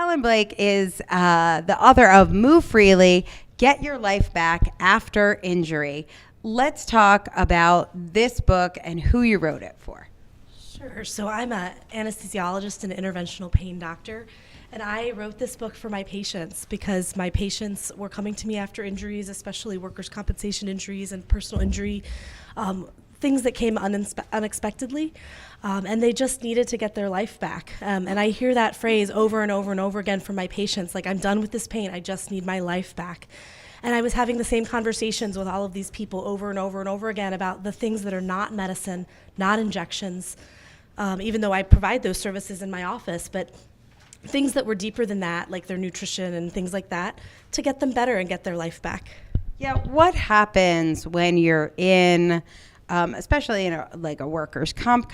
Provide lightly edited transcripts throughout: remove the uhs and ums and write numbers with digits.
Helen Blake is the author of Move Freely, Get Your Life Back After Injury. Let's talk about this book and who you wrote it for. Sure. So I'm an anesthesiologist and interventional pain doctor, and I wrote this book for my patients because my patients were coming to me after injuries, especially workers' compensation injuries and personal injury, things that came unexpectedly, and they just needed to get their life back. And I hear that phrase over and over and over again from my patients, like, I'm done with this pain, I just need my life back. And I was having the same conversations with all of these people over and over and over again about the things that are not medicine, not injections, even though I provide those services in my office, but things that were deeper than that, like their nutrition and things like that, to get them better and get their life back. Yeah, what happens when you're in, especially in a workers' comp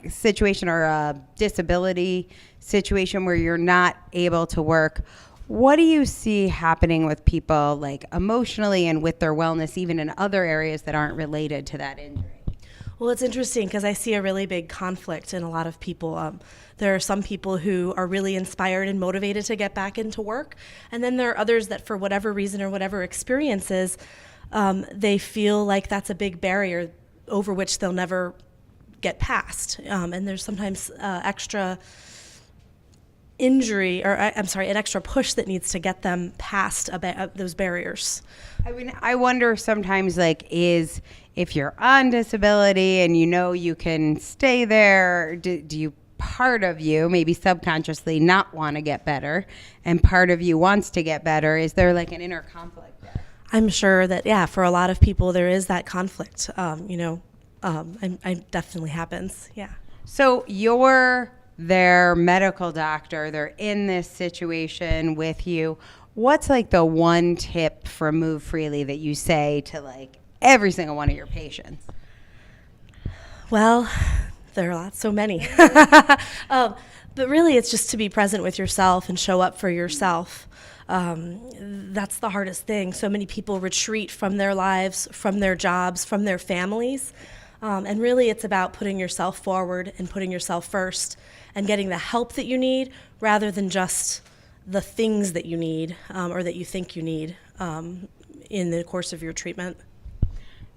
situation or a disability situation where you're not able to work? What do you see happening with people, like emotionally and with their wellness, even in other areas that aren't related to that injury? Well, it's interesting because I see a really big conflict in a lot of people. There are some people who are really inspired and motivated to get back into work, and then there are others that, for whatever reason or whatever experiences, they feel like that's a big barrier over which they'll never get past. And there's sometimes extra injury, or an extra push that needs to get them past those barriers. I mean, I wonder sometimes, if you're on disability and you know you can stay there, do you, part of you, maybe subconsciously, not want to get better, and part of you wants to get better? Is there like an inner conflict there? I'm sure that, yeah, for a lot of people there is that conflict. It definitely happens, yeah. So you're their medical doctor, they're in this situation with you. What's like the one tip for Move Freely that you say to every single one of your patients? Well, there are lots, so many. But really it's just to be present with yourself and show up for yourself. That's the hardest thing. So many people retreat from their lives, from their jobs, from their families. And really it's about putting yourself forward and putting yourself first and getting the help that you need rather than just the things that you need or that you think you need in the course of your treatment.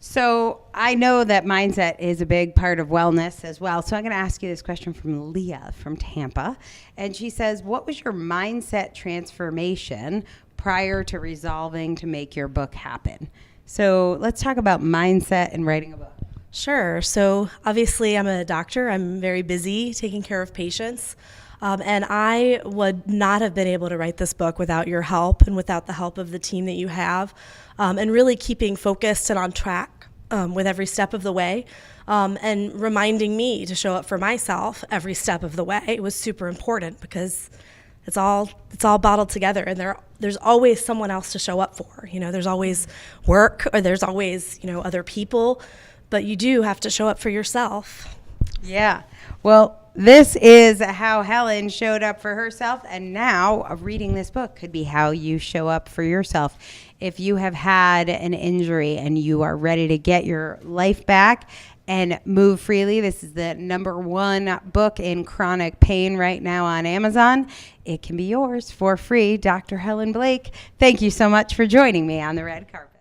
So I know that mindset is a big part of wellness as well. So I'm going to ask you this question from Leah from Tampa. And she says, what was your mindset transformation prior to resolving to make your book happen? So let's talk about mindset and writing a book. Sure. So obviously I'm a doctor. I'm very busy taking care of patients. And I would not have been able to write this book without your help and without the help of the team that you have, and really keeping focused and on track with every step of the way, and reminding me to show up for myself every step of the way was super important because it's all bottled together, and there's always someone else to show up for. There's always work, or there's always other people, but you do have to show up for yourself. Yeah. Well, this is how Helen showed up for herself, and now reading this book could be how you show up for yourself. If you have had an injury and you are ready to get your life back and move freely, this is the #1 book in chronic pain right now on Amazon. It can be yours for free. Dr. Helen Blake, thank you so much for joining me on the red carpet.